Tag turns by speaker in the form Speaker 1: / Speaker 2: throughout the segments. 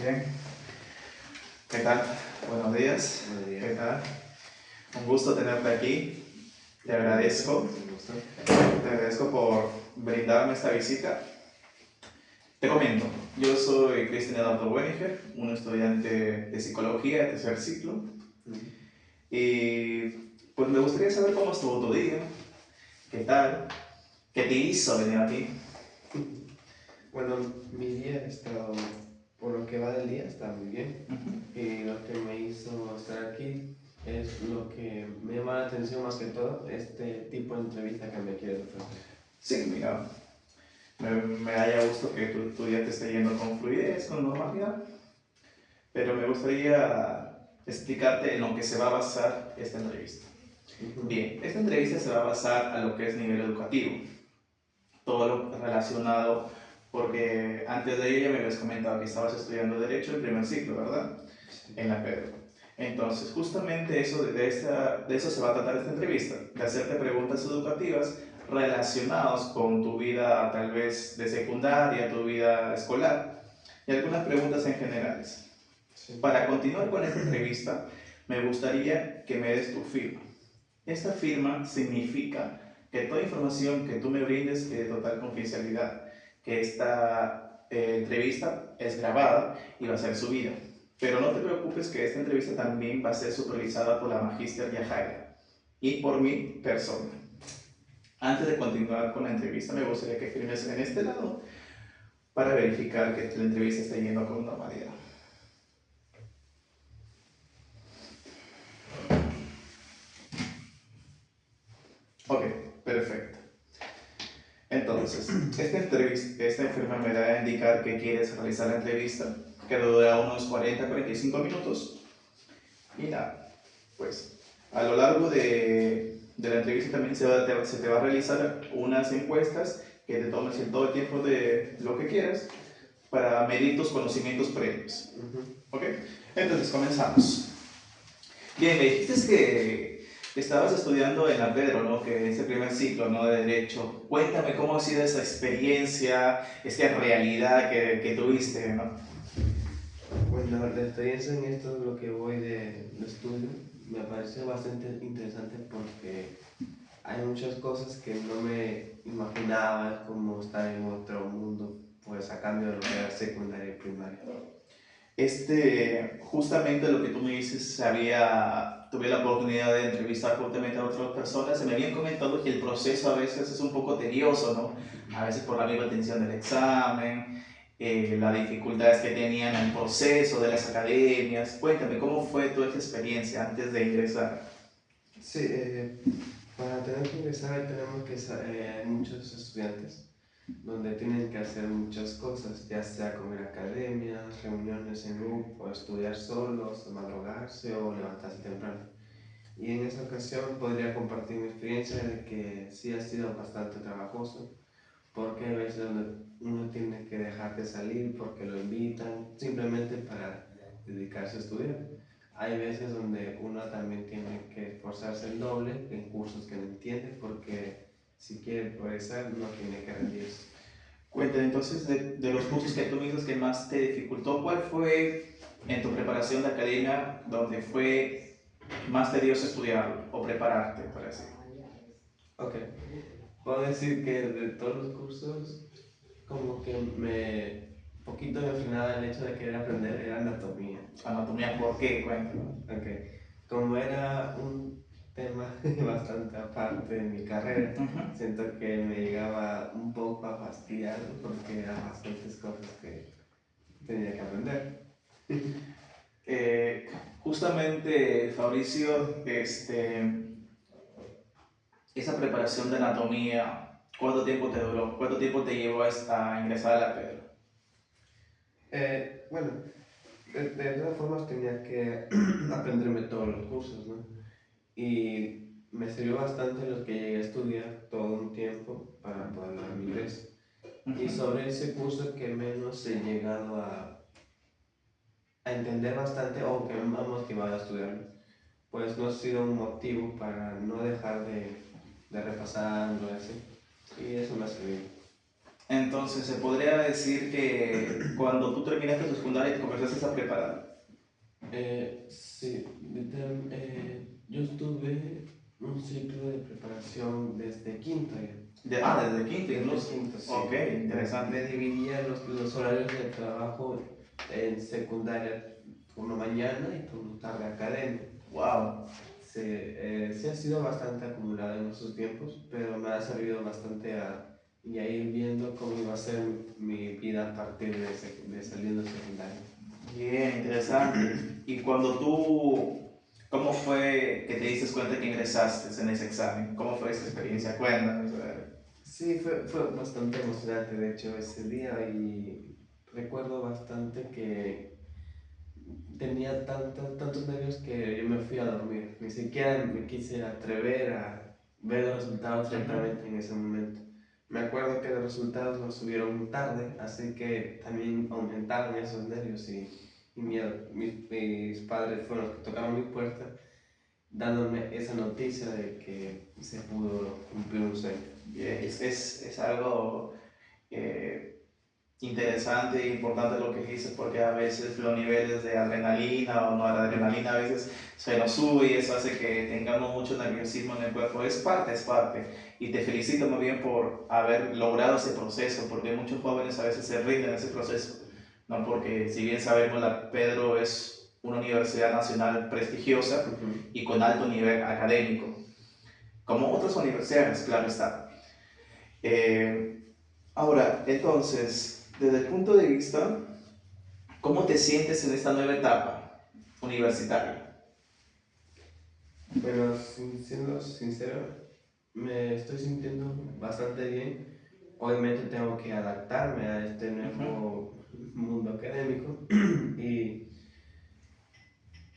Speaker 1: Bien, ¿qué tal? Buenos días.
Speaker 2: Buenos días.
Speaker 1: ¿Qué tal? Un gusto tenerte aquí. Te agradezco.
Speaker 2: Un gusto.
Speaker 1: Te agradezco por brindarme esta visita. Te comento, yo soy Cristian Eduardo Weniger, un estudiante de psicología de tercer ciclo. Y pues me gustaría saber cómo estuvo tu día, qué tal, qué te hizo venir aquí.
Speaker 2: Bueno, mi día ha estado, por lo que va del día, está muy bien. Y lo que me hizo estar aquí es lo que me llama la atención más que todo, este tipo de entrevista que me quieres ofrecer.
Speaker 1: Sí, mira, me da gusto que tu día te esté yendo con fluidez, con normalidad. Pero me gustaría explicarte en lo que se va a basar esta entrevista. Bien, esta entrevista se va a basar a lo que es nivel educativo, todo lo relacionado, porque antes de ello ya me habías comentado que estabas estudiando Derecho en primer ciclo, ¿verdad?
Speaker 2: Sí.
Speaker 1: En la Pedro. Entonces, justamente de eso se va a tratar esta entrevista, de hacerte preguntas educativas relacionadas con tu vida tal vez de secundaria, tu vida escolar, y algunas preguntas en generales.
Speaker 2: Sí.
Speaker 1: Para continuar con esta entrevista, me gustaría que me des tu firma. Esta firma significa que toda información que tú me brindes es de total confidencialidad, que esta entrevista es grabada y va a ser subida. Pero no te preocupes que esta entrevista también va a ser supervisada por la Magíster Yajaira y por mi persona. Antes de continuar con la entrevista, me gustaría que firmes en este lado para verificar que la entrevista está yendo con normalidad. Ok, perfecto. Entonces, esta enfermera me da a indicar que quieres realizar la entrevista, que dura unos 40-45 minutos. Y nada, pues a lo largo de la entrevista también se te va a realizar unas encuestas que te tomes en todo el tiempo de lo que quieras para medir tus conocimientos previos. ¿Ok? Entonces, comenzamos. Bien, me dijiste que estabas estudiando en la Pedro, ¿no? Que es el primer ciclo, ¿no? De Derecho. Cuéntame cómo ha sido esa experiencia, esta realidad que tuviste, ¿no?
Speaker 2: Bueno, la experiencia en esto, lo que voy de estudio, me pareció bastante interesante porque hay muchas cosas que no me imaginaba, como estar en otro mundo, pues a cambio de lo que era secundaria y primaria.
Speaker 1: Justamente lo que tú me dices, tuve la oportunidad de entrevistar justamente a otras personas, y me habían comentado que el proceso a veces es un poco tedioso, ¿no? A veces por la misma tensión del examen, las dificultades que tenían en el proceso de las academias. Cuéntame, ¿cómo fue tu experiencia antes de ingresar?
Speaker 2: Sí, para tener que ingresar ahí tenemos que hay muchos estudiantes donde tienen que hacer muchas cosas, ya sea como ir a academias, reuniones en grupo, estudiar solos, madrugarse o levantarse temprano. Y en esa ocasión podría compartir mi experiencia de que sí ha sido bastante trabajoso, porque hay veces donde uno tiene que dejar de salir porque lo invitan simplemente para dedicarse a estudiar. Hay veces donde uno también tiene que esforzarse el doble en cursos que no entiende porque si quiere progresar no tiene que rendirse.
Speaker 1: Cuéntame entonces de los cursos que tú me dices que más te dificultó, ¿cuál fue en tu preparación de academia donde fue más tedioso estudiarlo o prepararte para eso?
Speaker 2: Ok, puedo decir que de todos los cursos como que poquito me frenaba el hecho de querer aprender era anatomía.
Speaker 1: Anatomía, ¿por qué? Cuéntame.
Speaker 2: Ok, como era un tema bastante aparte de mi carrera, siento que me llegaba un poco a fastidiar porque eran bastantes cosas que tenía que aprender.
Speaker 1: Justamente, Fabricio, esa preparación de anatomía, ¿cuánto tiempo te duró? ¿Cuánto tiempo te llevó hasta ingresar a la Pedro?
Speaker 2: Bueno, de todas formas tenía que aprenderme todos los cursos, ¿no? Y me sirvió bastante los que llegué a estudiar todo un tiempo para poder dar mi ingreso. Y sobre ese curso que menos he llegado a entender bastante o que me ha motivado a estudiar, pues no ha sido un motivo para no dejar de repasarlo así. Y eso me ha servido.
Speaker 1: Entonces, se podría decir que cuando tú terminaste tu secundaria te comenzaste a preparar.
Speaker 2: Sí, yo estuve un ciclo de preparación desde quinto ya.
Speaker 1: Desde quinto
Speaker 2: Desde
Speaker 1: incluso.
Speaker 2: quinto, sí.
Speaker 1: Ok, interesante.
Speaker 2: Me dividía los horarios de trabajo en secundaria, turno mañana y turno tarde académico.
Speaker 1: Wow.
Speaker 2: Sí, sí ha sido bastante acumulada en esos tiempos, pero me ha servido bastante y a ir viendo cómo iba a ser mi vida a partir de saliendo de secundaria.
Speaker 1: Bien, interesante. Y cuando tú, ¿cómo fue que te diste cuenta que ingresaste en ese examen? ¿Cómo fue esa experiencia? Cuéntanos. A ver.
Speaker 2: Sí, fue bastante emocionante, de hecho, ese día y recuerdo bastante que tenía tantos nervios que yo me fui a dormir. Ni siquiera me quise atrever a ver los resultados directamente en ese momento. Me acuerdo que los resultados los subieron tarde, así que también aumentaron esos nervios y miedo. Mis padres fueron los que tocaron mi puerta dándome esa noticia de que se pudo cumplir un sueño.
Speaker 1: Bien, es algo eh, interesante e importante lo que dices porque a veces los niveles de adrenalina o no adrenalina a veces se nos sube y eso hace que tengamos mucho nerviosismo en el cuerpo. Es parte, es parte. Y te felicito muy bien por haber logrado ese proceso porque muchos jóvenes a veces se rinden en ese proceso, ¿no? Porque si bien sabemos la Pedro es una universidad nacional prestigiosa y con alto nivel académico, como otras universidades, claro está. Eh, Ahora, entonces, desde el punto de vista, ¿cómo te sientes en esta nueva etapa universitaria?
Speaker 2: Bueno, siendo sincero, me estoy sintiendo bastante bien. Obviamente tengo que adaptarme a este nuevo mundo académico y,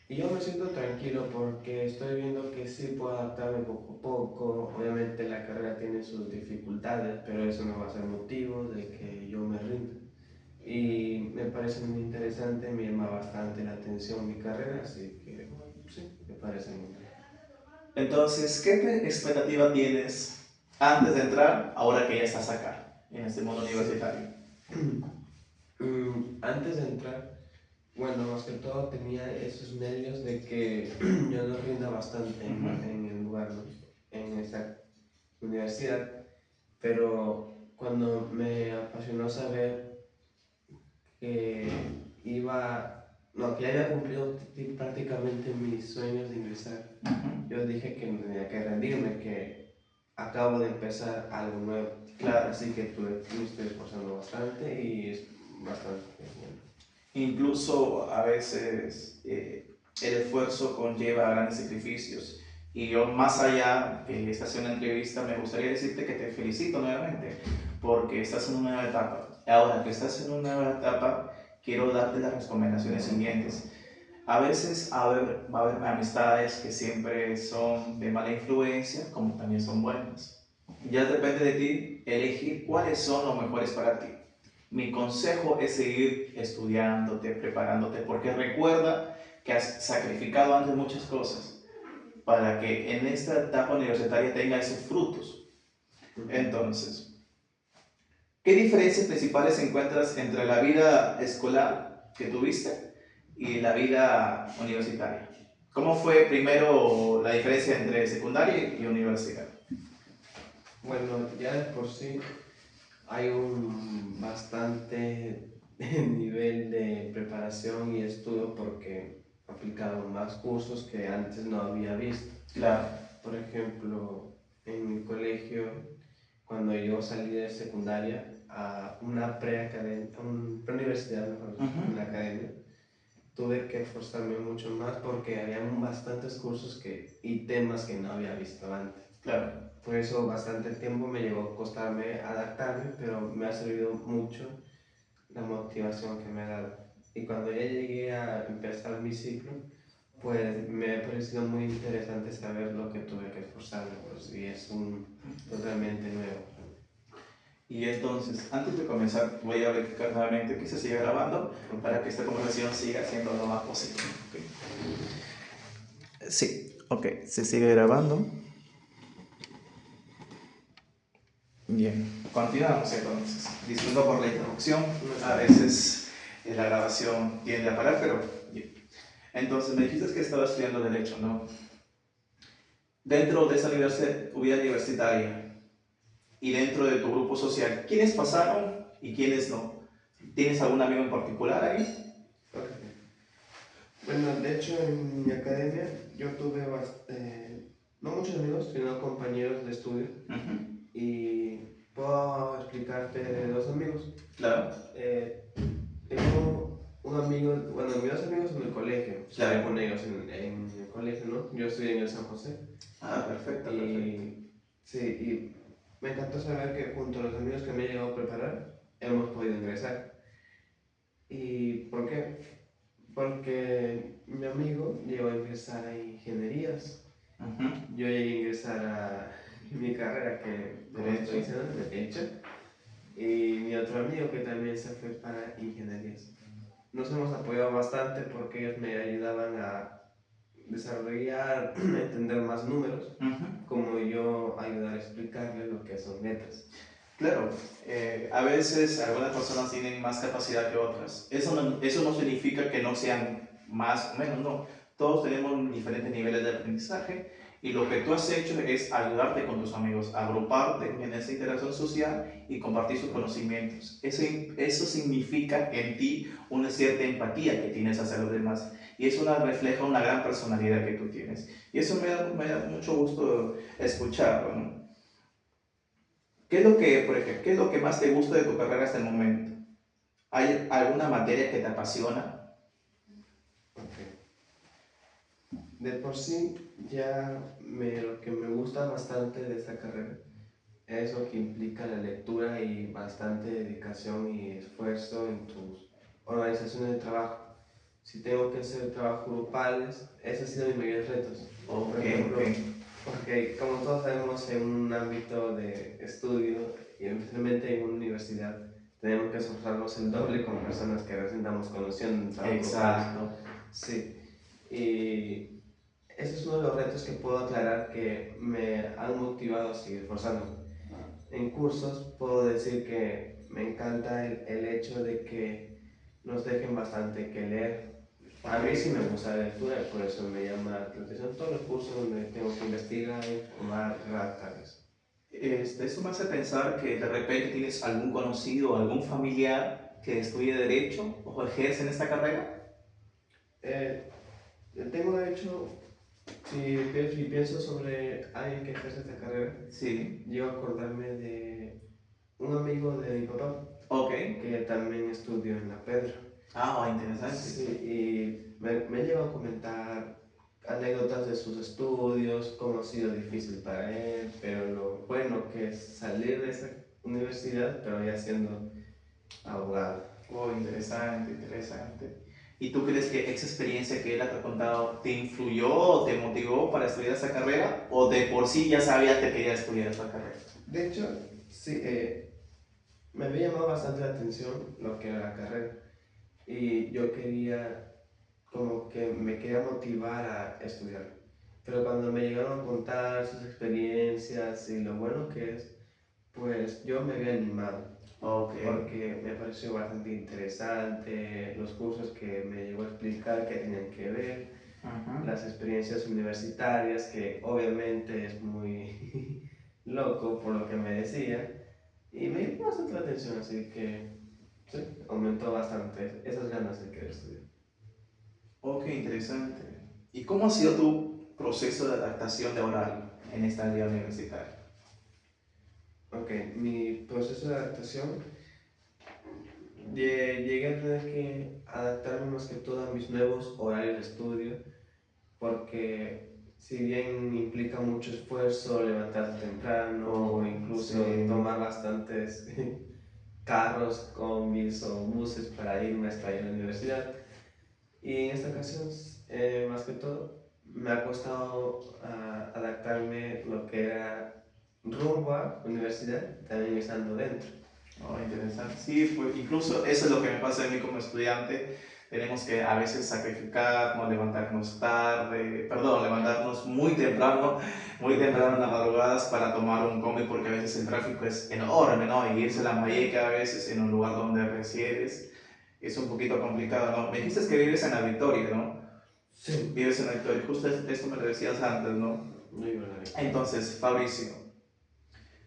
Speaker 2: y yo me siento tranquilo porque estoy viendo que sí puedo adaptarme poco a poco. Obviamente la carrera tiene sus dificultades, pero eso no va a ser motivo de que yo me rinda. Y me parece muy interesante, me llama bastante la atención mi carrera, así que sí, me parece muy bien.
Speaker 1: Entonces, ¿qué expectativa tienes antes de entrar, ahora que ya estás acá, en este mundo universitario?
Speaker 2: Antes de entrar, bueno, más que todo tenía esos nervios de que yo no rinda bastante en el lugar, ¿no? En esta universidad, pero cuando me apasionó saber que no, que ya había cumplido prácticamente mis sueños de ingresar, yo dije que no tenía que rendirme, que acabo de empezar algo nuevo.
Speaker 1: Claro.
Speaker 2: Así que me estoy esforzando bastante y es bastante bueno.
Speaker 1: Incluso a veces el esfuerzo conlleva grandes sacrificios. Y yo, más allá que esta sea una entrevista, me gustaría decirte que te felicito nuevamente porque estás en una nueva etapa. Ahora que estás en una nueva etapa, quiero darte las recomendaciones siguientes. A veces va a haber amistades que siempre son de mala influencia, como también son buenas. Ya depende de ti elegir cuáles son los mejores para ti. Mi consejo es seguir estudiándote, preparándote, porque recuerda que has sacrificado antes muchas cosas para que en esta etapa universitaria tenga esos frutos. Entonces, ¿qué diferencias principales encuentras entre la vida escolar que tuviste y la vida universitaria? ¿Cómo fue primero la diferencia entre secundaria y universidad?
Speaker 2: Bueno, ya de por sí hay un bastante nivel de preparación y estudio porque he aplicado más cursos que antes no había visto.
Speaker 1: Claro.
Speaker 2: Por ejemplo, en mi colegio, cuando yo salí de secundaria a una preuniversidad, mejor dicho, una academia, tuve que esforzarme mucho más porque había bastantes cursos y temas que no había visto antes.
Speaker 1: Claro.
Speaker 2: Por eso bastante tiempo me llevó a costarme adaptarme, pero me ha servido mucho la motivación que me ha dado. Y cuando ya llegué a empezar mi ciclo, pues me ha parecido muy interesante saber lo que tuve que esforzarme, pues, y es totalmente nuevo.
Speaker 1: Y entonces, antes de comenzar, voy a verificar nuevamente que se siga grabando para que esta conversación siga siendo lo más posible. ¿Okay? Sí, ok, se sigue grabando. Bien, continuamos entonces. Disculpa por la interrupción,
Speaker 2: No
Speaker 1: a
Speaker 2: sé.
Speaker 1: veces la grabación tiende a parar, pero bien. Entonces me dijiste que estabas estudiando Derecho, ¿no? Dentro de esa vida universitaria y dentro de tu grupo social, ¿quiénes pasaron y quiénes no? ¿Tienes algún amigo en particular ahí?
Speaker 2: Ok. Bueno, de hecho en mi academia yo tuve no muchos amigos, sino compañeros de estudio
Speaker 1: Ujú.
Speaker 2: y puedo explicarte de dos amigos.
Speaker 1: Claro,
Speaker 2: Tengo un amigo, bueno, mis dos amigos en el colegio, estudié
Speaker 1: claro.
Speaker 2: con ellos en el colegio, ¿no? Yo estudié en el San José
Speaker 1: Ah, perfecto, perfecto.
Speaker 2: y sí, y me encantó saber que junto a los amigos que me he llegado a preparar hemos podido ingresar. ¿Y por qué? Porque mi amigo llegó a ingresar a ingenierías.
Speaker 1: Ujú.
Speaker 2: Yo llegué a ingresar a mi carrera, que como estoy
Speaker 1: Derecho.
Speaker 2: diciendo, derecho, y mi otro amigo que también se fue para ingenierías. Nos hemos apoyado bastante porque ellos me ayudaban a desarrollar, a entender más números,
Speaker 1: Ujú.
Speaker 2: como yo ayudar a explicarles lo que son letras.
Speaker 1: Claro, a veces algunas personas tienen más capacidad que otras. Eso no significa que no sean más o menos, no. Todos tenemos diferentes niveles de aprendizaje y lo que tú has hecho es ayudarte con tus amigos, agruparte en esa interacción social y compartir sus conocimientos. Eso significa en ti una cierta empatía que tienes hacia los demás y eso refleja una gran personalidad que tú tienes. Y eso me da mucho gusto escucharlo, ¿no? ¿Qué es lo que, por ejemplo, qué es lo que más te gusta de tu carrera hasta el momento? ¿Hay alguna materia que te apasiona?
Speaker 2: Okay. De por sí, lo que me gusta bastante de esta carrera es lo que implica la lectura y bastante dedicación y esfuerzo en tus organizaciones de trabajo. Si tengo que hacer trabajos grupales, esos han sido mis mayores retos.
Speaker 1: Ok,
Speaker 2: Por ejemplo,
Speaker 1: ok.
Speaker 2: porque como todos sabemos en un ámbito de estudio y especialmente en una universidad, tenemos que esforzarnos el doble con personas que recién estamos conociendo en trabajos grupales.
Speaker 1: Exacto.
Speaker 2: Sí, y ese es uno de los retos que puedo aclarar que me han motivado a seguir esforzándome. En cursos puedo decir que me encanta el hecho de que nos dejen bastante que leer. A mí sí
Speaker 1: Ok.
Speaker 2: me gusta la lectura, por eso me llama la atención todos los cursos donde tengo que investigar, informar, redactar eso.
Speaker 1: Eso me hace pensar que de repente tienes algún conocido o algún familiar que estudie Derecho o ejerce en esta carrera.
Speaker 2: Eh, Tengo de hecho, si pienso sobre alguien que ejerce esta carrera,
Speaker 1: Sí.
Speaker 2: llego a acordarme de un amigo de mi papá
Speaker 1: Ok.
Speaker 2: que también estudió en la Pedra.
Speaker 1: Ah, interesante.
Speaker 2: Sí, y me llegó a comentar anécdotas de sus estudios, cómo ha sido difícil para él, pero lo bueno que es salir de esa universidad, pero ya siendo abogado.
Speaker 1: Oh, interesante, interesante. ¿Y tú crees que esa experiencia que él te ha contado te influyó o te motivó para estudiar esa carrera? ¿O de por sí ya sabías que querías estudiar esa carrera?
Speaker 2: De hecho, sí, me había llamado bastante la atención lo que era la carrera y yo quería, como que me quería motivar a estudiar. Pero cuando me llegaron a contar sus experiencias y lo bueno que es, pues yo me había animado
Speaker 1: Ok.
Speaker 2: porque me pareció bastante interesante los cursos que me llegó a explicar que tenían que ver,
Speaker 1: Ajá.
Speaker 2: las experiencias universitarias, que obviamente es muy loco por lo que me decía, y me llamó bastante la atención, así que sí, aumentó bastante esas ganas de querer estudiar.
Speaker 1: Ok, interesante. ¿Y cómo ha sido tu proceso de adaptación de horario en esta vida universitaria?
Speaker 2: Ok, mi proceso de adaptación, llegué a tener que adaptarme más que todo a mis nuevos horarios de estudio, porque si bien implica mucho esfuerzo levantarse temprano o
Speaker 1: Oh,
Speaker 2: incluso
Speaker 1: sí.
Speaker 2: tomar bastantes carros, combis o buses para irme hasta ahí a la universidad. Y en esta ocasión, más que todo, me ha costado adaptarme lo que era rumbo a la universidad, también estando dentro.
Speaker 1: Oh, interesante. Sí, pues incluso eso es lo que me pasa a mí como estudiante. tenemos que a veces sacrificarnos, levantarnos tarde, perdón, levantarnos muy temprano en las madrugadas para tomar un combi porque a veces el tráfico es enorme, ¿no? Y irse a la Mayeca a veces en un lugar donde resides es un poquito complicado, ¿no? Me dijiste que vives en la Victoria, ¿no?
Speaker 2: Sí.
Speaker 1: Vives en la Victoria, justo esto me lo decías antes, ¿no?
Speaker 2: Muy buena.
Speaker 1: Entonces, Fabricio,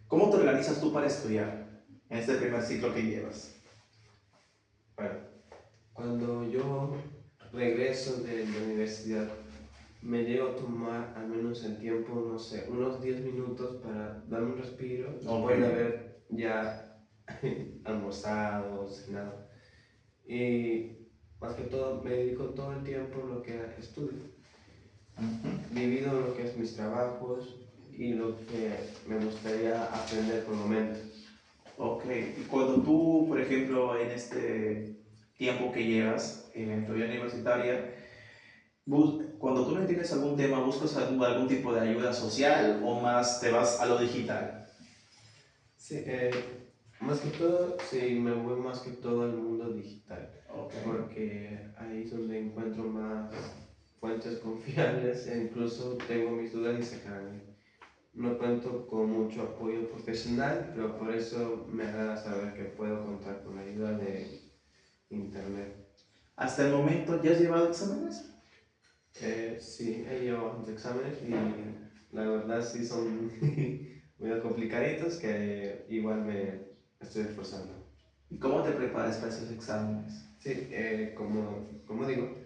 Speaker 1: ¿cómo te organizas tú para estudiar en este primer ciclo que llevas?
Speaker 2: Bueno, cuando yo regreso de la universidad, me llego a tomar al menos el tiempo, no sé, unos 10 minutos para darme un respiro, después de haber ya almorzado, cenado. Y más que todo, me dedico todo el tiempo a lo que estudio. Divido lo que es mis trabajos y lo que me gustaría aprender por el momento.
Speaker 1: Ok, y cuando tú, por ejemplo, en este tiempo que llevas en tu vida universitaria, cuando tú no entiendes algún tema, ¿buscas algún tipo de ayuda social o más te vas a lo digital?
Speaker 2: Sí, más que todo, sí, me voy más que todo al mundo digital, porque ahí es donde encuentro más fuentes confiables e incluso tengo mis dudas y se aclaran. No cuento con mucho apoyo profesional, pero por eso me agrada saber que puedo contar con la ayuda de internet.
Speaker 1: ¿Hasta el momento ya has llevado exámenes?
Speaker 2: Sí, he llevado bastantes exámenes y la verdad sí son muy complicaditos que igual me estoy esforzando.
Speaker 1: ¿Y cómo te preparas para esos exámenes?
Speaker 2: Sí, como digo,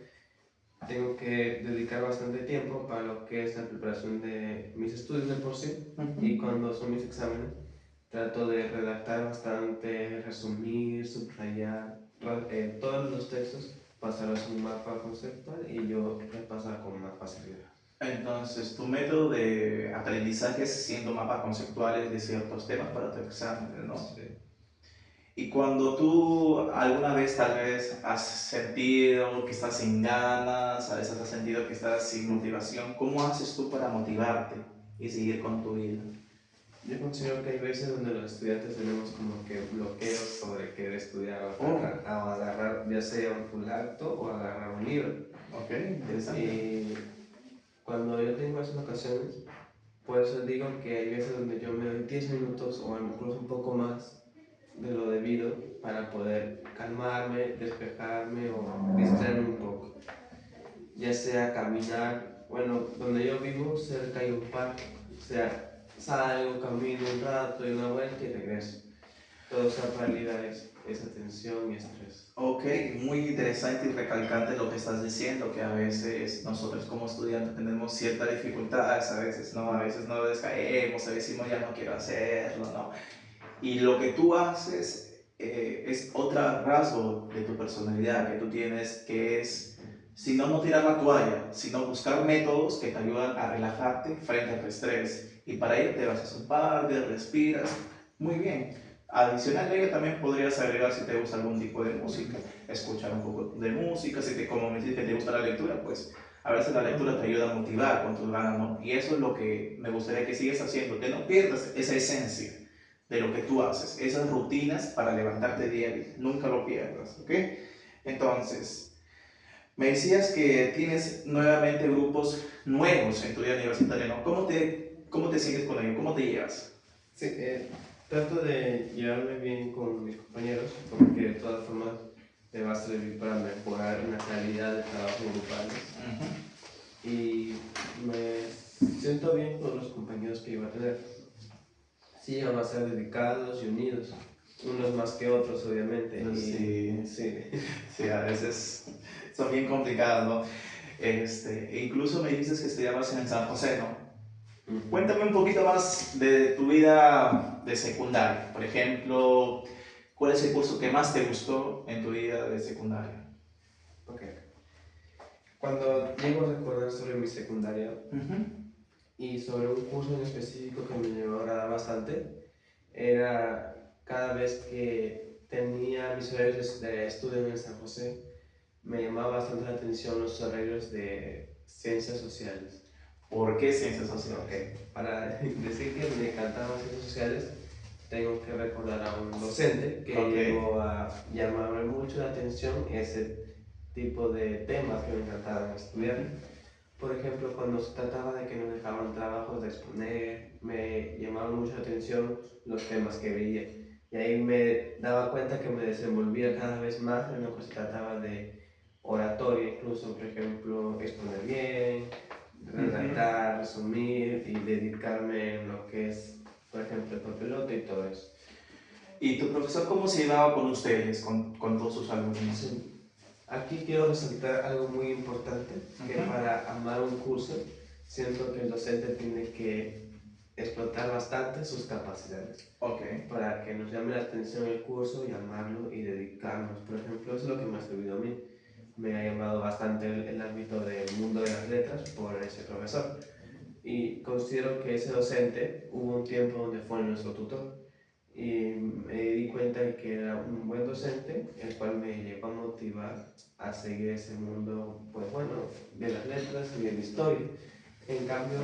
Speaker 2: tengo que dedicar bastante tiempo para lo que es la preparación de mis estudios de por sí y cuando son mis exámenes trato de redactar bastante, resumir, subrayar todos los textos, pasarlos a un mapa conceptual y yo repasar con más facilidad.
Speaker 1: Entonces, tu método de aprendizaje es siendo mapas conceptuales de ciertos temas para tu examen, ¿no?
Speaker 2: Sí.
Speaker 1: Y cuando tú alguna vez tal vez has sentido que estás sin ganas, a veces has sentido que estás sin motivación, ¿cómo haces tú para motivarte y seguir con tu vida?
Speaker 2: Yo considero que hay veces donde los estudiantes tenemos como que bloqueos sobre querer estudiar o agarrar ya sea un full acto o agarrar un libro.
Speaker 1: Ok, interesante.
Speaker 2: Y cuando yo tengo esas ocasiones, por eso digo que hay veces donde yo me doy 10 minutos o incluso un poco más de lo debido para poder calmarme, despejarme o distraerme un poco. Ya sea caminar, bueno, donde yo vivo cerca hay un parque, o sea, salgo, camino un rato, doy una vuelta y regreso. Todo eso para aliviar esa tensión y estrés.
Speaker 1: Ok, muy interesante y recalcante lo que estás diciendo, que a veces nosotros como estudiantes tenemos ciertas dificultades, a veces no, descaemos, a veces decimos ya no quiero hacerlo, ¿no? Y lo que tú haces es otro rasgo de tu personalidad que tú tienes, que es, si no, no tirar la toalla, sino buscar métodos que te ayudan a relajarte frente a tu estrés. Y para ello te vas a un parque, respiras, muy bien. Adicional a ello también podrías agregar si te gusta algún tipo de música, escuchar un poco de música, si te, como me dices que te gusta la lectura, pues a veces la lectura te ayuda a motivar con tus ganas, ¿no? Y eso es lo que me gustaría que sigas haciendo, que no pierdas esa esencia de lo que tú haces, esas rutinas para levantarte día a día, nunca lo pierdas, ¿ok? Entonces, me decías que tienes nuevamente grupos nuevos en tu vida universitaria, ¿no? ¿Cómo te sientes con ellos? ¿Cómo te llevas?
Speaker 2: Sí, trato de llevarme bien con mis compañeros porque de todas formas me va a servir para mejorar la calidad de trabajo grupal. Y me siento bien con los compañeros que iba a tener. Sí, van a ser dedicados y unidos, unos más que otros obviamente.
Speaker 1: Sí, a veces son bien complicados, ¿no? Incluso me dices que estudiabas en San José, ¿no? Cuéntame un poquito más de tu vida de secundaria. Por ejemplo, ¿cuál es el curso que más te gustó en tu vida de secundaria?
Speaker 2: Ok. Cuando llego a recordar sobre mi secundaria y sobre un curso en específico que me llegó a agradar bastante, era cada vez que tenía mis horarios de estudio en San José, me llamaba bastante la atención los horarios de ciencias sociales.
Speaker 1: ¿Por qué ciencias sociales?
Speaker 2: Okay. Para decir que me encantaban ciencias sociales, tengo que recordar a un docente que llegó a llamarme mucho la atención, ese tipo de temas que me encantaban estudiar. Por ejemplo, cuando se trataba de que nos dejaban trabajos de exponer, me llamaban mucho la atención los temas que veía. Y ahí me daba cuenta que me desenvolvía cada vez más en lo que se trataba de oratoria, incluso, por ejemplo, exponer bien, redactar, resumir y dedicarme en lo que es, por ejemplo, el papelote y todo eso.
Speaker 1: ¿Y tu profesor cómo se llevaba con ustedes, con todos sus alumnos?
Speaker 2: Sí. Aquí quiero resaltar algo muy importante, que para amar un curso, siento que el docente tiene que explotar bastante sus capacidades.
Speaker 1: Okay.
Speaker 2: Para que nos llame la atención el curso y amarlo y dedicarnos. Por ejemplo, eso es lo que me ha servido a mí. Me ha llamado bastante el ámbito del mundo de las letras por ese profesor. Y considero que ese docente hubo un tiempo donde fue nuestro tutor. Y me di cuenta de que era un buen docente, el cual me llegó a motivar a seguir ese mundo, pues bueno, de las letras y de la historia. En cambio,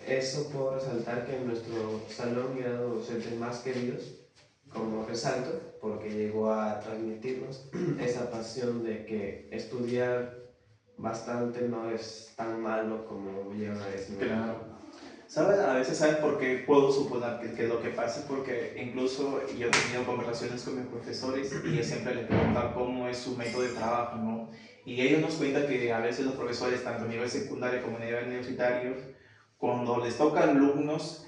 Speaker 2: eso puedo resaltar que en nuestro salón era los docentes más queridos, como resalto, porque llegó a transmitirnos esa pasión de que estudiar bastante no es tan malo como llegan a decir.
Speaker 1: Claro. ¿Sabes? A veces, ¿sabes por qué puedo suponer que es lo que pasa? Porque incluso yo he tenido conversaciones con mis profesores y yo siempre les pregunto cómo es su método de trabajo, ¿no? Y ellos nos cuentan que a veces los profesores, tanto a nivel secundario como a nivel universitario, cuando les toca alumnos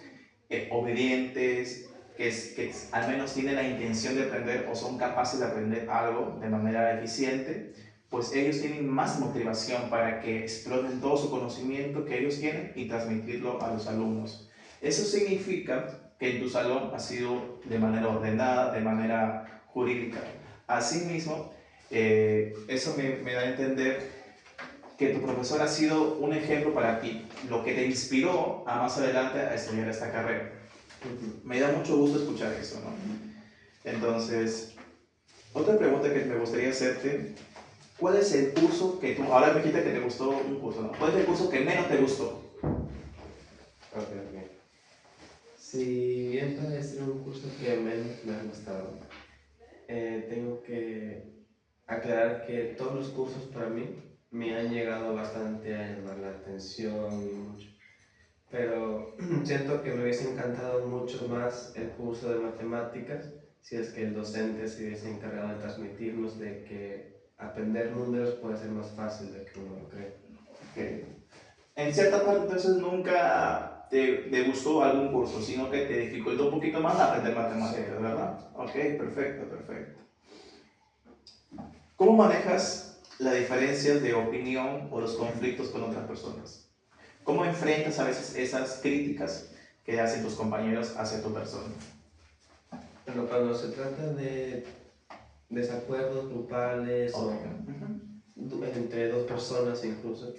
Speaker 1: obedientes, que al menos tienen la intención de aprender o son capaces de aprender algo de manera eficiente, pues ellos tienen más motivación para que exploten todo su conocimiento que ellos tienen y transmitirlo a los alumnos. Eso significa que en tu salón ha sido de manera ordenada, de manera jurídica. Asimismo, eso me da a entender que tu profesor ha sido un ejemplo para ti, lo que te inspiró a más adelante a estudiar esta carrera. Me da mucho gusto escuchar eso, ¿no? Entonces, otra pregunta que me gustaría hacerte, ¿cuál es el curso que tú, ahora me dijiste que te gustó un curso, ¿no? ¿Cuál es el curso que menos te gustó?
Speaker 2: Ok. Si bien puede ser un curso que menos me ha gustado, tengo que aclarar que todos los cursos para mí me han llegado bastante a llamar la atención y mucho. Pero siento que me hubiese encantado mucho más el curso de matemáticas si es que el docente se hubiese encargado de transmitirnos de que aprender números puede ser más fácil de que uno lo cree.
Speaker 1: Okay. En cierta parte, entonces, nunca te gustó algún curso, sino que te dificultó un poquito más aprender matemáticas, ¿verdad? Ok, perfecto, perfecto. ¿Cómo manejas la diferencia de opinión o los conflictos con otras personas? ¿Cómo enfrentas a veces esas críticas que hacen tus compañeros hacia tu persona?
Speaker 2: Bueno, cuando se trata de desacuerdos grupales o entre dos personas incluso,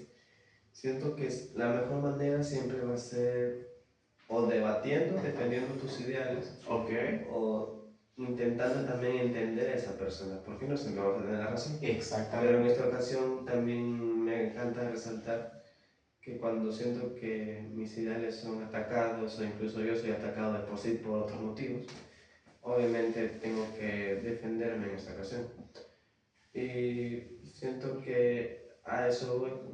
Speaker 2: siento que la mejor manera siempre va a ser o debatiendo, defendiendo tus ideales, o intentando también entender a esa persona, porque no siempre vamos a tener la razón.
Speaker 1: Exactamente.
Speaker 2: Pero en esta ocasión también me encanta resaltar que cuando siento que mis ideales son atacados o incluso yo soy atacado de por sí por otros motivos, obviamente tengo que defenderme en esta ocasión. Y siento que a eso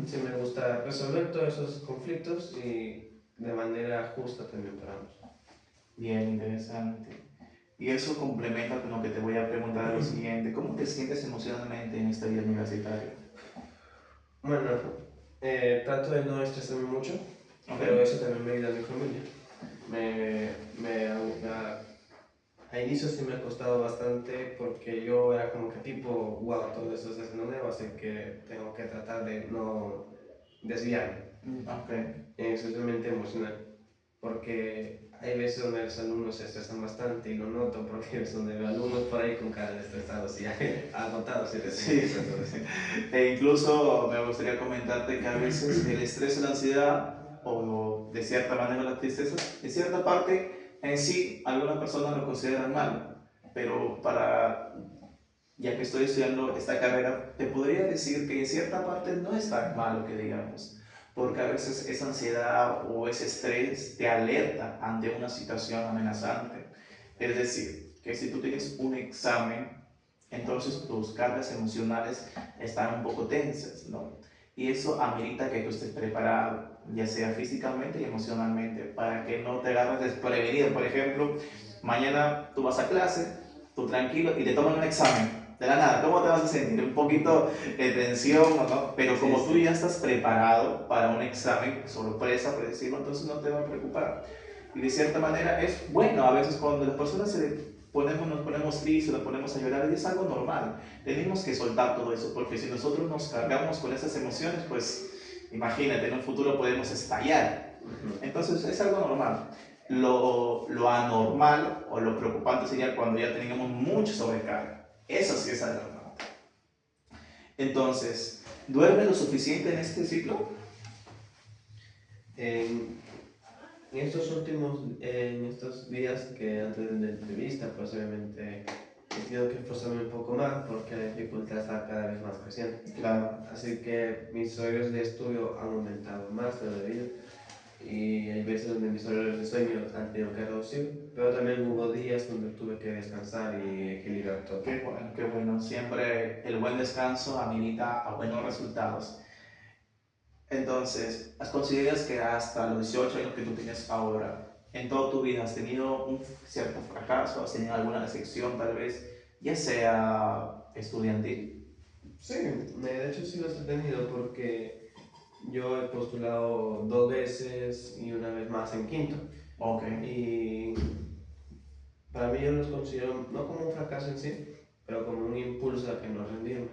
Speaker 2: sí me gusta resolver todos esos conflictos y de manera justa también para ambos.
Speaker 1: Bien, interesante. Y eso complementa con lo que te voy a preguntar lo siguiente. ¿Cómo te sientes emocionalmente en esta vida universitaria?
Speaker 2: Bueno, trato de no estresarme mucho, pero eso también me ayuda a mi familia. A inicio sí me ha costado bastante porque yo era como que tipo, wow, todo eso es haciendo nuevo, así que tengo que tratar de no desviarme. Especialmente emocional, porque hay veces donde los alumnos se estresan bastante y lo noto porque hay veces donde veo alumnos por ahí con cara de estresados y agotados. Sí.
Speaker 1: E incluso me gustaría comentarte que a veces el estrés o la ansiedad, o de cierta manera la tristeza, en cierta parte en sí algunas personas lo consideran mal, pero ya que estoy estudiando esta carrera, te podría decir que en cierta parte no es tan malo que digamos, porque a veces esa ansiedad o ese estrés te alerta ante una situación amenazante. Es decir, que si tú tienes un examen entonces tus cargas emocionales están un poco tensas, ¿no? Y eso amerita que tú estés preparado, ya sea físicamente y emocionalmente, para que no te agarres desprevenido. Por ejemplo, mañana tú vas a clase, tú tranquilo, y te toman un examen. De la nada, ¿cómo te vas a sentir? Un poquito de tensión, ¿no? Pero
Speaker 2: Sí,
Speaker 1: como tú ya
Speaker 2: sí.
Speaker 1: estás preparado para un examen sorpresa, por decirlo, entonces no te va a preocupar. Y de cierta manera es bueno, a veces cuando las personas nos ponemos tristes, nos ponemos a llorar, y es algo normal. Tenemos que soltar todo eso, porque si nosotros nos cargamos con esas emociones, pues imagínate, en un futuro podemos estallar. Entonces es algo normal. Lo anormal o lo preocupante sería cuando ya tengamos mucha sobrecarga. Eso sí es anormal. Entonces, ¿duerme lo suficiente en este ciclo?
Speaker 2: En, en estos días que antes de la entrevista, pues obviamente he tenido que esforzarme un poco más porque la dificultad está cada vez más creciendo.
Speaker 1: Claro.
Speaker 2: Así que mis horarios de estudio han aumentado más de lo debido y hay veces donde mis horarios de sueño han tenido que reducir, pero también hubo días donde tuve que descansar y equilibrar todo.
Speaker 1: Qué bueno, qué bueno. Siempre el buen descanso habilita a buenos resultados. Entonces, ¿consideras que hasta los 18 años que tú tienes ahora, en toda tu vida has tenido un cierto fracaso, has tenido alguna decepción tal vez, ya sea estudiantil?
Speaker 2: Sí, de hecho sí los he tenido porque yo he postulado 2 veces y una vez más en quinto.
Speaker 1: Ok.
Speaker 2: Y para mí yo los considero no como un fracaso en sí, pero como un impulso a que no rendirme.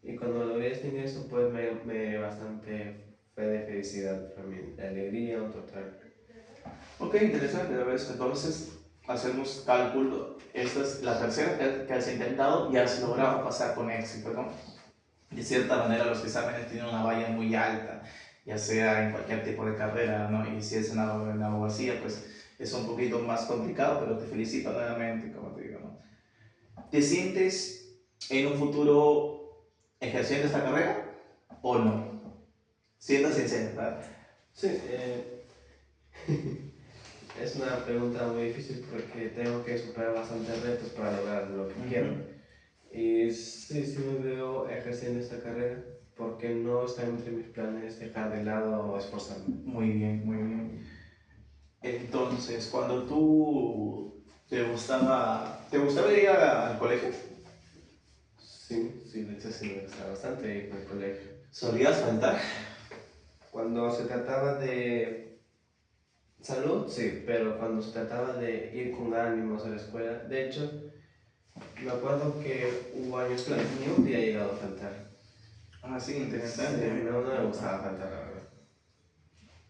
Speaker 2: Y cuando logré este ingreso, pues me dio bastante fe de felicidad para mí, de alegría, un total.
Speaker 1: Ok, interesante. A ver, entonces hacemos cálculo. Esta es la tercera que has intentado y has logrado pasar con éxito, ¿no? De cierta manera los exámenes tienen una valla muy alta, ya sea en cualquier tipo de carrera, ¿no? Y si es en la abogacía, pues es un poquito más complicado, pero te felicito nuevamente, como te digo, ¿no? ¿Te sientes en un futuro ejerciendo esta carrera o no? Siendo sincero, ¿verdad?
Speaker 2: Sí, es una pregunta muy difícil porque tengo que superar bastantes retos para lograr lo que quiero. Y sí, sí me veo ejerciendo esta carrera porque no está entre mis planes dejar de lado o esforzarme.
Speaker 1: Muy bien, muy bien. Entonces, cuando tú te gustaba ir al colegio,
Speaker 2: Sí, sí, de hecho sí me gusta bastante ir al colegio.
Speaker 1: solías faltar.
Speaker 2: Cuando se trataba de salud, sí, pero cuando se trataba de ir con ánimos a la escuela, de hecho, me acuerdo que hubo años que ni un día he llegado a faltar.
Speaker 1: Ah, sí,
Speaker 2: Sí,
Speaker 1: interesante.
Speaker 2: no me gustaba faltar, la verdad.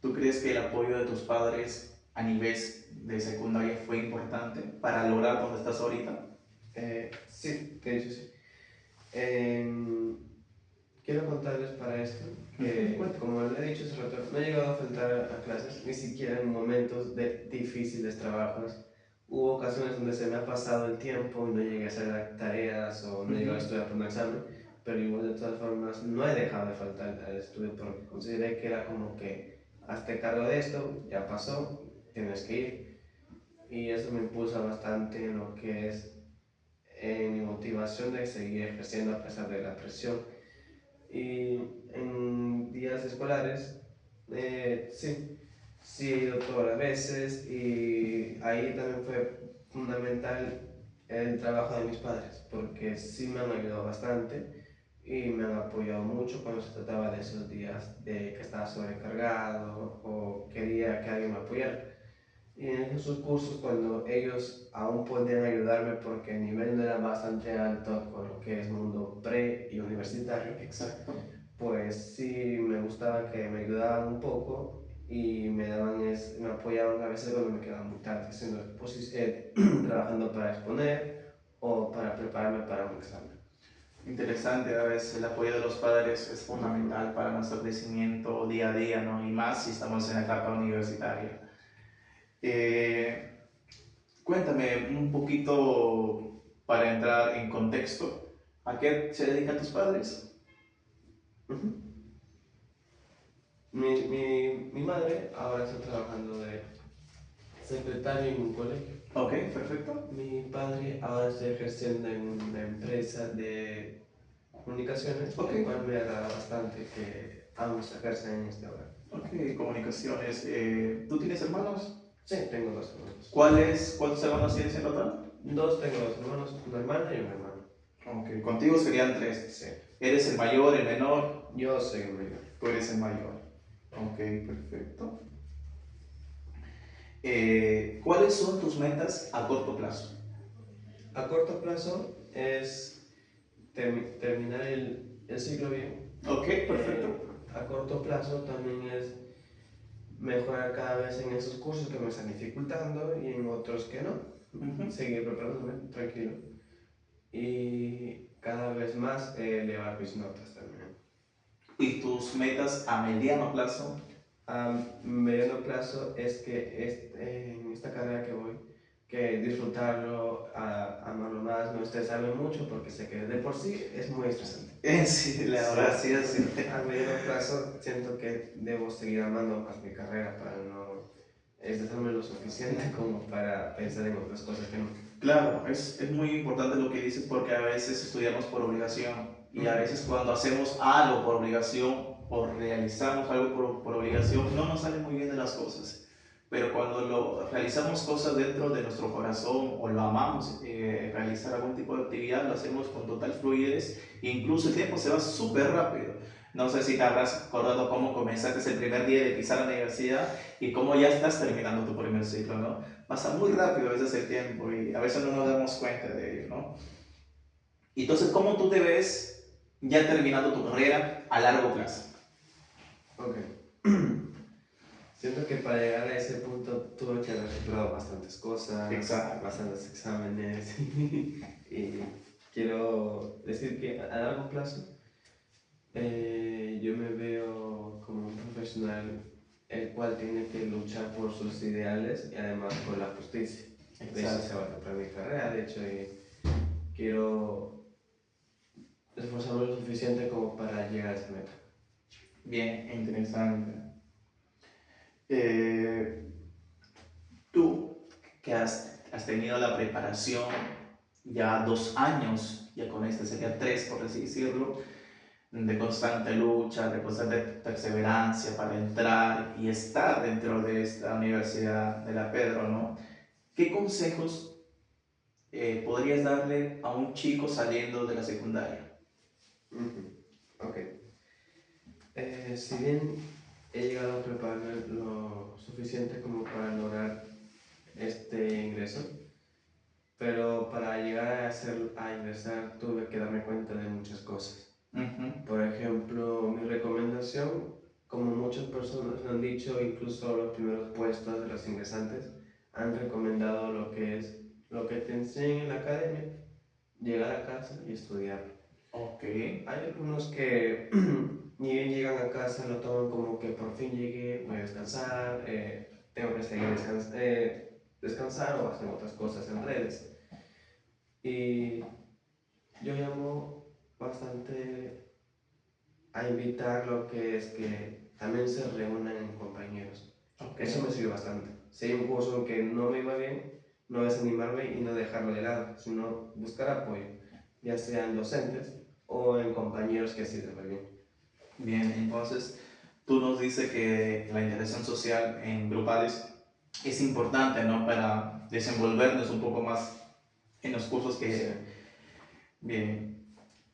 Speaker 1: ¿Tú crees que el apoyo de tus padres a nivel de secundaria fue importante para lograr donde estás ahorita?
Speaker 2: Sí, de hecho sí. Em, Quiero contarles para esto que,
Speaker 1: Cuenta.
Speaker 2: como le he dicho hace rato, no he llegado a faltar a clases, ni siquiera en momentos de difíciles trabajos. Hubo ocasiones donde se me ha pasado el tiempo y no llegué a hacer tareas o no llegué a estudiar para un examen, pero igual de todas formas no he dejado de faltar al estudio porque consideré que era como que hazte cargo de esto, ya pasó, tienes que ir. Y eso me impulsa bastante en lo que es mi motivación de seguir ejerciendo a pesar de la presión. Y en días escolares, sí, sí he ido todas las veces y ahí también fue fundamental el trabajo de mis padres, porque sí me han ayudado bastante y me han apoyado mucho cuando se trataba de esos días de que estaba sobrecargado o quería que alguien me apoyara. Y en esos cursos, cuando ellos aún podían ayudarme porque el nivel no era bastante alto con lo que es mundo pre y universitario,
Speaker 1: Exacto.
Speaker 2: pues sí me gustaba que me ayudaban un poco y me apoyaban a veces cuando me quedaba muy tarde trabajando para exponer o para prepararme para un examen.
Speaker 1: Interesante, a veces el apoyo de los padres es fundamental para nuestro crecimiento día a día, ¿no? Y más si estamos en la etapa universitaria. Eh, Cuéntame un poquito para entrar en contexto, ¿a qué se dedican tus padres?
Speaker 2: Uh-huh. Mi madre ahora está trabajando de secretaria en un colegio.
Speaker 1: Ok, perfecto.
Speaker 2: Mi padre ahora está ejerciendo en una empresa de comunicaciones,
Speaker 1: Ok.
Speaker 2: lo cual me agrada bastante que ambos ejercen en este hogar.
Speaker 1: Ok, comunicaciones. ¿Tú tienes hermanos?
Speaker 2: Sí, tengo dos hermanos.
Speaker 1: ¿Cuántos hermanos tienes en total?
Speaker 2: Tengo dos hermanos, una hermana y un hermano.
Speaker 1: Ok, contigo serían tres.
Speaker 2: Sí,
Speaker 1: ¿Eres el mayor, el menor?
Speaker 2: yo soy el mayor.
Speaker 1: Tú eres el mayor. Ok, perfecto. ¿Cuáles son tus metas a corto plazo?
Speaker 2: A corto plazo es terminar el ciclo bien.
Speaker 1: Ok, perfecto.
Speaker 2: A corto plazo también es mejorar cada vez en esos cursos que me están dificultando y en otros que no.
Speaker 1: Ujú.
Speaker 2: Seguir preparándome tranquilo. Y cada vez más elevar mis notas también.
Speaker 1: ¿Y tus metas a mediano plazo?
Speaker 2: A mediano plazo es que en esta carrera que voy, que disfrutarlo, amarlo más, no estresarme mucho porque sé que de por sí es muy estresante.
Speaker 1: Sí, la
Speaker 2: Sí,
Speaker 1: verdad, sí, sí.
Speaker 2: a mediano plazo siento que debo seguir amando más mi carrera para no estresarme lo suficiente como para pensar en otras cosas que no.
Speaker 1: Claro, es muy importante lo que dices porque a veces estudiamos por obligación y a veces cuando hacemos algo por obligación o realizamos algo por obligación no nos salen muy bien de las cosas. Pero cuando realizamos cosas dentro de nuestro corazón o lo amamos, realizar algún tipo de actividad, lo hacemos con total fluidez e incluso el tiempo se va súper rápido. No sé si te habrás acordado cómo comenzaste el primer día de pisar la universidad y cómo ya estás terminando tu primer ciclo, ¿no? Pasa muy rápido a veces el tiempo y a veces no nos damos cuenta de ello, ¿no? Y entonces, ¿cómo tú te ves ya terminando tu carrera a largo plazo?
Speaker 2: Ok. Siento que para llegar a ese punto tuve que haber superado bastantes cosas,
Speaker 1: Exacto.
Speaker 2: bastantes exámenes y quiero decir que a largo plazo yo me veo como un profesional el cual tiene que luchar por sus ideales y además por la justicia. De eso se va a tratar mi carrera, de hecho, y quiero esforzarme lo suficiente como para llegar a esa meta.
Speaker 1: Bien, interesante. Eh, Tú que has tenido la preparación ya 2 años, ya con este sería 3 por así decirlo, de constante lucha, de constante perseverancia para entrar y estar dentro de esta universidad de la Pedro, ¿no? ¿Qué consejos podrías darle a un chico saliendo de la secundaria?
Speaker 2: Ok. Si bien he llegado a prepararme lo suficiente como para lograr este ingreso, pero para llegar a ingresar tuve que darme cuenta de muchas cosas. Por ejemplo, mi recomendación, como muchas personas han dicho, incluso los primeros puestos de los ingresantes, han recomendado lo que te enseñan en la academia, llegar a casa y estudiar.
Speaker 1: Ok.
Speaker 2: Hay algunos que ni bien llegan a casa lo toman como que por fin llegué, voy a descansar, tengo que seguir descansar o hacen otras cosas en redes. Y yo llamo bastante a invitar lo que es que también se reúnan en compañeros.
Speaker 1: Okay.
Speaker 2: Eso me sirvió bastante. Si hay un curso en que no me iba bien, no desanimarme y no dejarlo de lado, sino buscar apoyo, ya sean docentes o en compañeros que sí les va bien.
Speaker 1: Bien, entonces tú nos dices que la interacción social en grupales es importante, ¿no? Para desenvolvernos un poco más en los cursos que...
Speaker 2: Sí.
Speaker 1: Bien.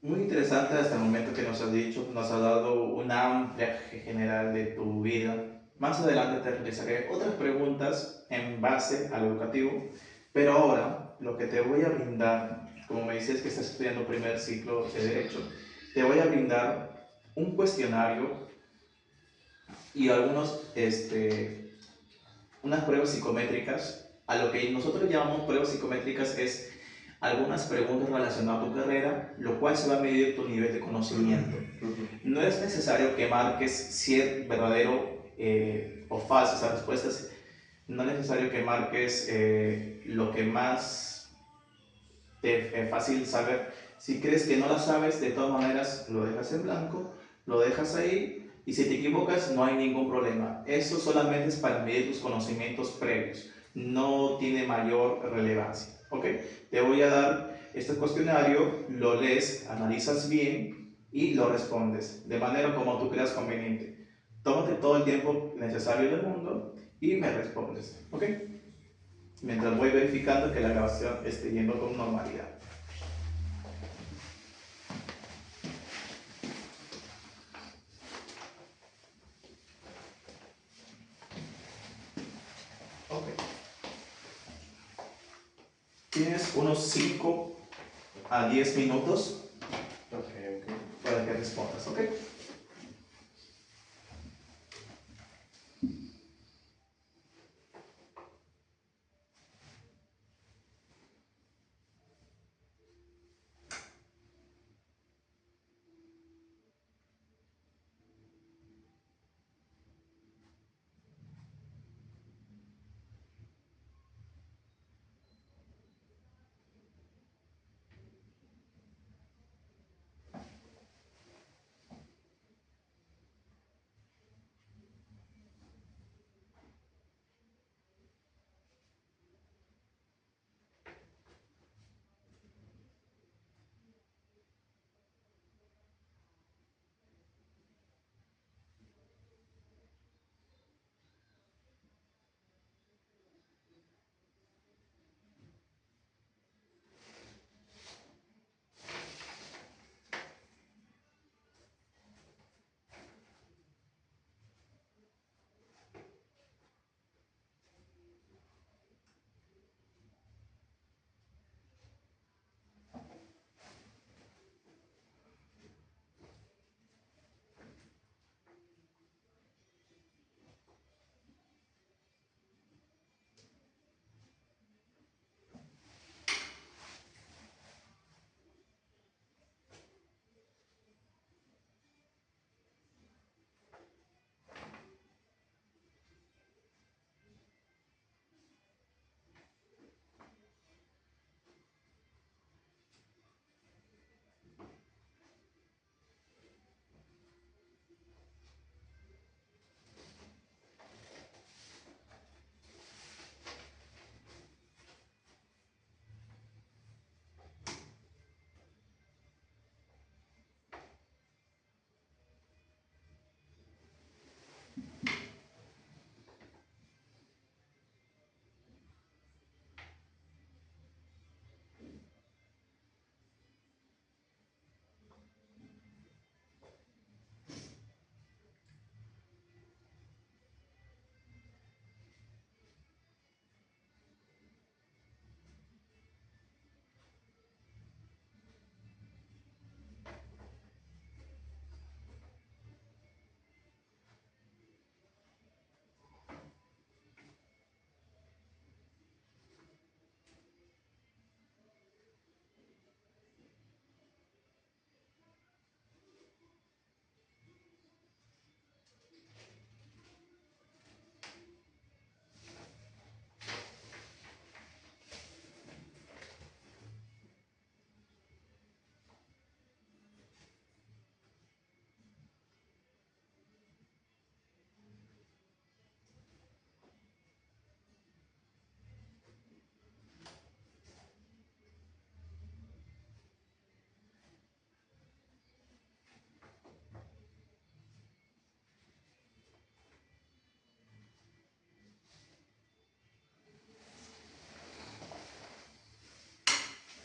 Speaker 1: Muy interesante hasta el momento que nos has dicho, nos has dado una amplia general de tu vida. Más adelante te realizaré otras preguntas en base al educativo, pero ahora lo que te voy a brindar, como me dices que estás estudiando primer ciclo de Derecho, te voy a brindar un cuestionario y unas pruebas psicométricas. A lo que nosotros llamamos pruebas psicométricas es algunas preguntas relacionadas a tu carrera, lo cual se va a medir tu nivel de conocimiento. No es necesario que marques si es verdadero o falso esas respuestas, no es necesario que marques lo que más te es fácil saber. Si crees que no la sabes, de todas maneras lo dejas en blanco, lo dejas ahí y si te equivocas no hay ningún problema. Eso solamente es para medir tus conocimientos previos. no tiene mayor relevancia. ¿Ok? Te voy a dar este cuestionario, lo lees, analizas bien y lo respondes de manera como tú creas conveniente. Tómate todo el tiempo necesario del mundo y me respondes. ¿Ok? Mientras voy verificando que la grabación esté yendo con normalidad. Ok. Tienes unos 5 a 10 minutos para que respondas, ¿ok?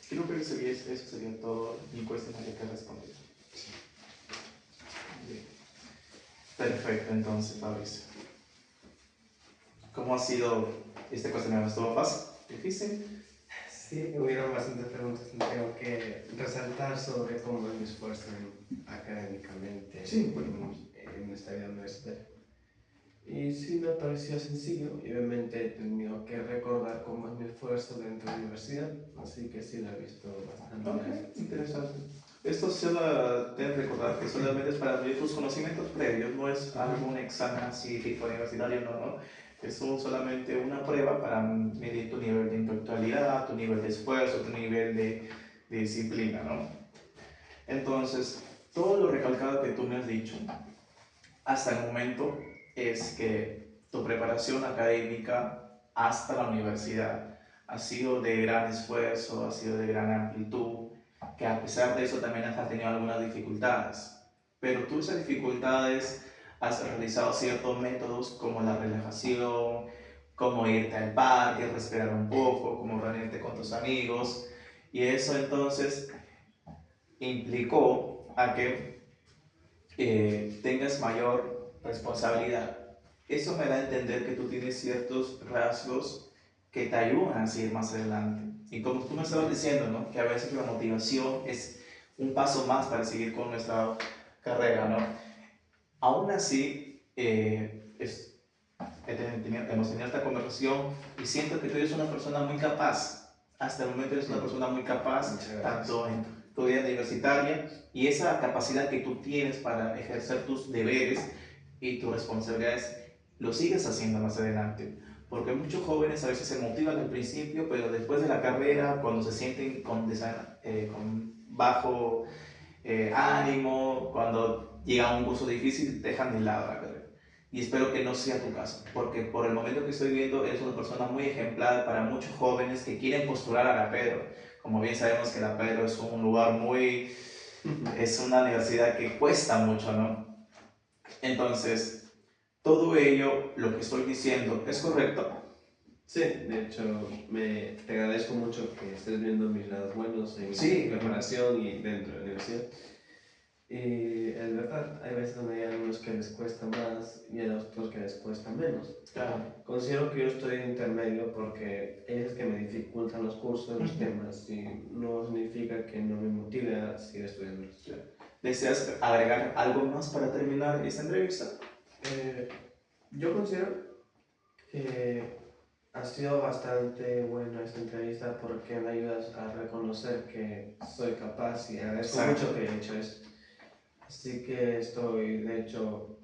Speaker 1: Creo que eso sería todo mi cuestionario que responder. Bien. Perfecto, entonces, Fabricio. ¿Cómo ha sido este cuestionario? ¿Estuvo fácil? ¿Difícil?
Speaker 2: Sí, hubieron bastantes preguntas que tengo que resaltar sobre cómo es mi esfuerzo académicamente
Speaker 1: Sí, bueno.
Speaker 2: en esta vida universitaria. Y sí me pareció sencillo y obviamente he tenido que recordar cómo es mi esfuerzo dentro de la universidad, así que sí lo he visto bastante.
Speaker 1: Ok, interesante. Esto solo debes recordar que solamente es para medir tus conocimientos previos, no es algún examen así tipo universitario, no. Es solamente una prueba para medir tu nivel de intelectualidad, tu nivel de esfuerzo, tu nivel de disciplina, ¿no? Entonces, todo lo recalcado que tú me has dicho hasta el momento es que tu preparación académica hasta la universidad. Ha sido de gran esfuerzo, ha sido de gran amplitud, que a pesar de eso también has tenido algunas dificultades. Pero tú esas dificultades has realizado ciertos métodos como la relajación, como irte al parque, respirar un poco, como reunirte con tus amigos. Y eso entonces implicó a que tengas mayor responsabilidad. Eso me da a entender que tú tienes ciertos rasgos que te ayudan a seguir más adelante. Y como tú me estabas diciendo, ¿no? Que a veces la motivación es un paso más para seguir con nuestra carrera, ¿no? Aún así, hemos tenido esta conversación y siento que tú eres una persona muy capaz. Hasta el momento eres una persona muy capaz, tanto en tu vida universitaria y esa capacidad que tú tienes para ejercer tus deberes y tus responsabilidades, lo sigues haciendo más adelante. Porque muchos jóvenes a veces se motivan al principio, pero después de la carrera, cuando se sienten con bajo ánimo, cuando llega un curso difícil, dejan de lado la carrera. Y espero que no sea tu caso, porque por el momento que estoy viendo, eres una persona muy ejemplar para muchos jóvenes que quieren postular a la Pedro. Como bien sabemos que la Pedro es un lugar muy... es una universidad que cuesta mucho, ¿no? Entonces, todo ello, lo que estoy diciendo, ¿es correcto?
Speaker 2: Sí, de hecho, te agradezco mucho que estés viendo mis lados buenos en
Speaker 1: Sí.
Speaker 2: mi preparación y dentro de la universidad. Y es verdad, hay veces donde hay algunos que les cuesta más y hay otros que les cuesta menos.
Speaker 1: Claro.
Speaker 2: Considero que yo estoy en intermedio porque hay veces que me dificultan los cursos, los temas, y no significa que no me motive a seguir estudiando.
Speaker 1: Claro. ¿Deseas agregar algo más para terminar esta entrevista?
Speaker 2: Yo considero que ha sido bastante buena esta entrevista porque me ayudas a reconocer que soy capaz y agradezco mucho que he hecho esto. Así que estoy, de hecho,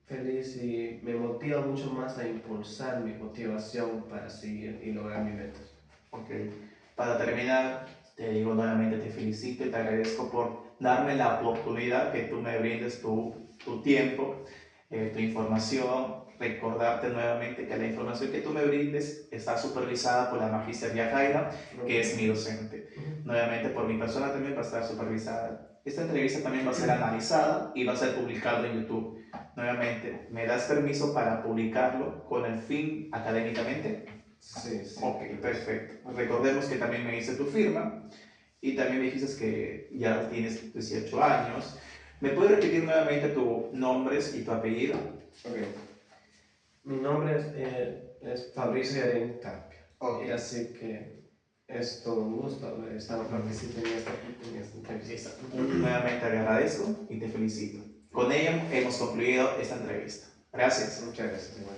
Speaker 2: feliz y me motiva mucho más a impulsar mi motivación para seguir y lograr mi meta.
Speaker 1: Ok. Para terminar, te digo nuevamente, te felicito y te agradezco por darme la oportunidad que tú me brindes tu tiempo, tu información, recordarte nuevamente que la información que tú me brindes está supervisada por la Magister Yajaira, que es mi docente. Nuevamente por mi persona también va a estar supervisada. Esta entrevista también va a ser analizada y va a ser publicada en YouTube. Nuevamente, ¿me das permiso para publicarlo con el fin académicamente?
Speaker 2: Sí, sí.
Speaker 1: Ok, perfecto. Recordemos que también me hice tu firma y también me dijiste que ya tienes 18 años. ¿Me puedes repetir nuevamente tus nombres y tu apellido?
Speaker 2: Ok. Mi nombre es Fabricio Yaren Tapia.
Speaker 1: Ok.
Speaker 2: Así que es todo un gusto estar participando en esta entrevista.
Speaker 1: Nuevamente agradezco y te felicito. Con ella hemos concluido esta entrevista. Gracias.
Speaker 2: Muchas gracias. Igual.